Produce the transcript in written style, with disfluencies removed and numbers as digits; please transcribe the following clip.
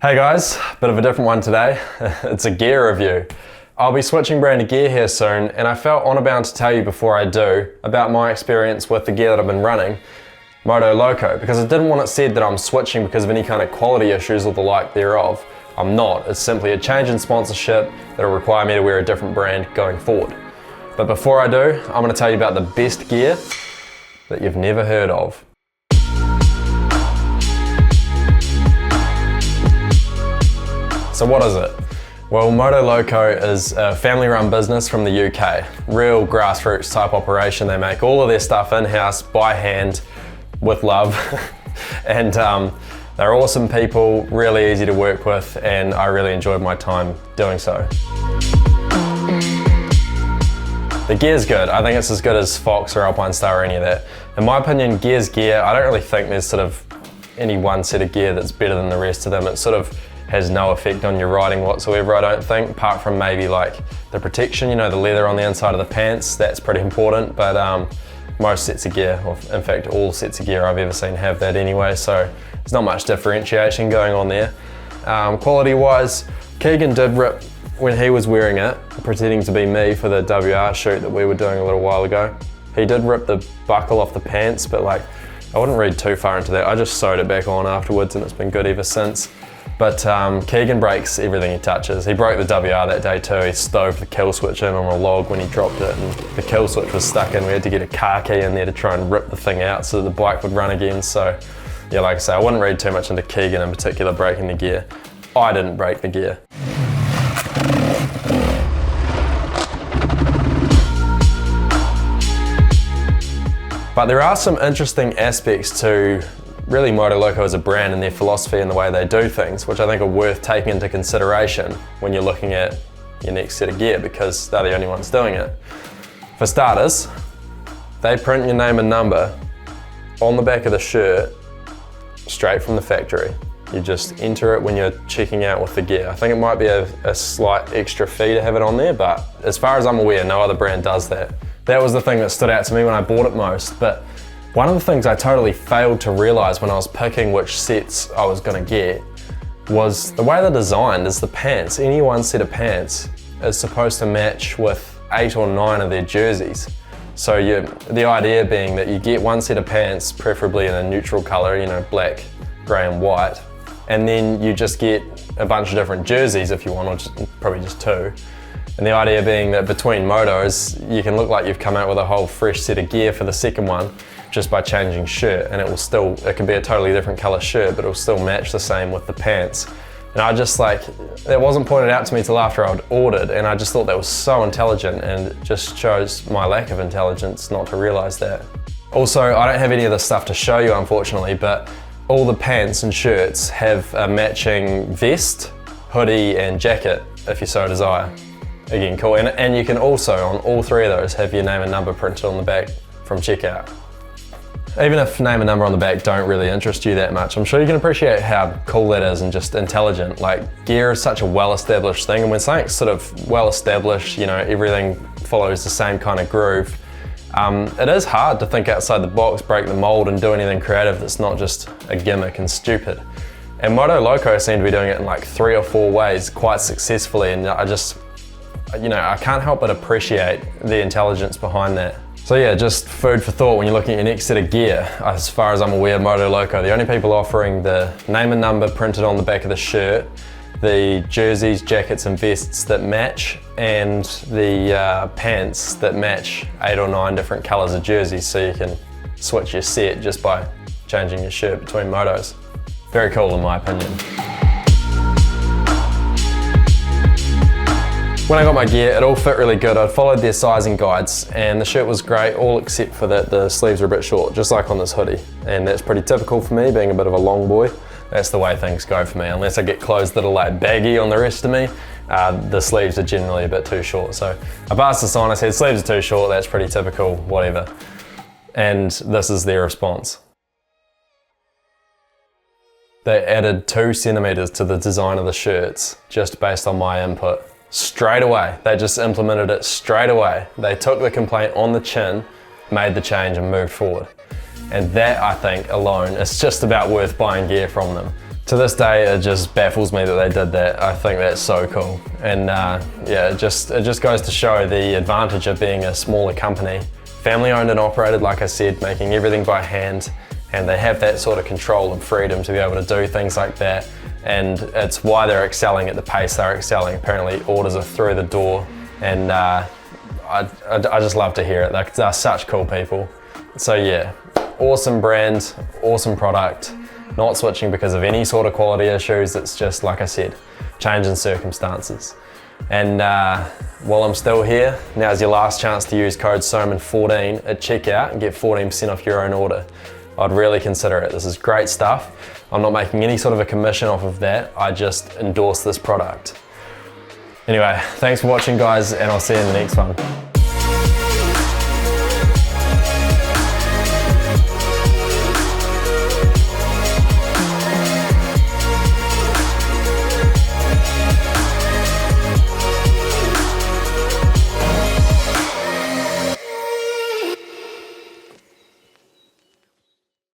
Hey guys, bit of a different one today. It's a gear review. I'll be switching brand of gear here soon, and I felt honor bound to tell you before I do about my experience with the gear that I've been running, Moto Loco, because I didn't want it said that I'm switching because of any kind of quality issues or the like thereof. I'm not. It's simply a change in sponsorship that'll require me to wear a different brand going forward. But before I do, I'm going to tell you about the best gear that you've never heard of. So what is it? Well, Moto Loco is a family-run business from the UK. Real grassroots type operation. They make all of their stuff in-house by hand with love. And they're awesome people, really easy to work with, and I really enjoyed my time doing so. The gear's good. I think it's as good as Fox or Alpine Star or any of that. In my opinion, gear's gear. I don't really think there's sort of any one set of gear that's better than the rest of them. It sort of has no effect on your riding whatsoever, I don't think, apart from maybe like the protection, you know, the leather on the inside of the pants, that's pretty important, but most sets of gear, or in fact all sets of gear I've ever seen have that anyway, so there's not much differentiation going on there. Quality wise, Keegan did rip when he was wearing it, pretending to be me for the WR shoot that we were doing a little while ago. He did rip the buckle off the pants, but like, I wouldn't read too far into that. I just sewed it back on afterwards and it's been good ever since. But Keegan breaks everything he touches. He broke the WR that day too. He stove the kill switch in on a log when he dropped it, and the kill switch was stuck in. We had to get a car key in there to try and rip the thing out so that the bike would run again. So yeah, like I say, I wouldn't read too much into Keegan in particular breaking the gear. I didn't break the gear. But there are some interesting aspects to really Moto Loco as a brand and their philosophy and the way they do things, which I think are worth taking into consideration when you're looking at your next set of gear, because they're the only ones doing it. For starters, they print your name and number on the back of the shirt straight from the factory. You just enter it when you're checking out with the gear. I think it might be a slight extra fee to have it on there, but as far as I'm aware, no other brand does that. That was the thing that stood out to me when I bought it most. But one of the things I totally failed to realize when I was picking which sets I was gonna get was the way they're designed is the pants. Any one set of pants is supposed to match with 8 or 9 of their jerseys. So the idea being that you get one set of pants, preferably in a neutral color, you know, black, gray and white, and then you just get a bunch of different jerseys if you want, or probably just 2. And the idea being that between motos, you can look like you've come out with a whole fresh set of gear for the second one just by changing shirt, and it can be a totally different color shirt, but it'll still match the same with the pants. And I just that wasn't pointed out to me till after I'd ordered, and I just thought that was so intelligent, and it just shows my lack of intelligence not to realize that. Also, I don't have any of this stuff to show you unfortunately, but all the pants and shirts have a matching vest, hoodie and jacket if you so desire. Again, cool. And you can also, on all 3 of those, have your name and number printed on the back from checkout. Even if name and number on the back don't really interest you that much, I'm sure you can appreciate how cool that is and just intelligent. Like, gear is such a well-established thing, and when something's sort of well-established, you know, everything follows the same kind of groove, it is hard to think outside the box, break the mold and do anything creative that's not just a gimmick and stupid. And Moto Loco seem to be doing it in like 3 or 4 ways quite successfully, and I can't help but appreciate the intelligence behind that. So yeah, just food for thought when you're looking at your next set of gear. As far as I'm aware, Moto Loco, the only people offering the name and number printed on the back of the shirt, the jerseys, jackets and vests that match, and the pants that match 8 or 9 different colors of jerseys, so you can switch your set just by changing your shirt between motos. Very cool in my opinion. When I got my gear, it all fit really good. I followed their sizing guides, and the shirt was great, all except for that the sleeves are a bit short, just like on this hoodie. And that's pretty typical for me, being a bit of a long boy. That's the way things go for me. Unless I get clothes that are like baggy on the rest of me, the sleeves are generally a bit too short. So I passed this on, I said, sleeves are too short, that's pretty typical, whatever. And this is their response. They added 2 centimeters to the design of the shirts, just based on my input. Straight away, they just implemented it straight away. They took the complaint on the chin, made the change and moved forward. And that, I think, alone is just about worth buying gear from them. To this day, it just baffles me that they did that. I think that's so cool. And yeah, it just goes to show the advantage of being a smaller company. Family owned and operated, like I said, making everything by hand, and they have that sort of control and freedom to be able to do things like that. And it's why they're excelling at the pace they're excelling. Apparently orders are through the door, and I just love to hear it. They're such cool people. So yeah, awesome brand, awesome product. Not switching because of any sort of quality issues. It's just, like I said, change in circumstances. And while I'm still here, now's your last chance to use code Sowman14 at checkout and get 14% off your own order. I'd really consider it. This is great stuff. I'm not making any sort of a commission off of that. I just endorse this product. Anyway, thanks for watching, guys, and I'll see you in the next one.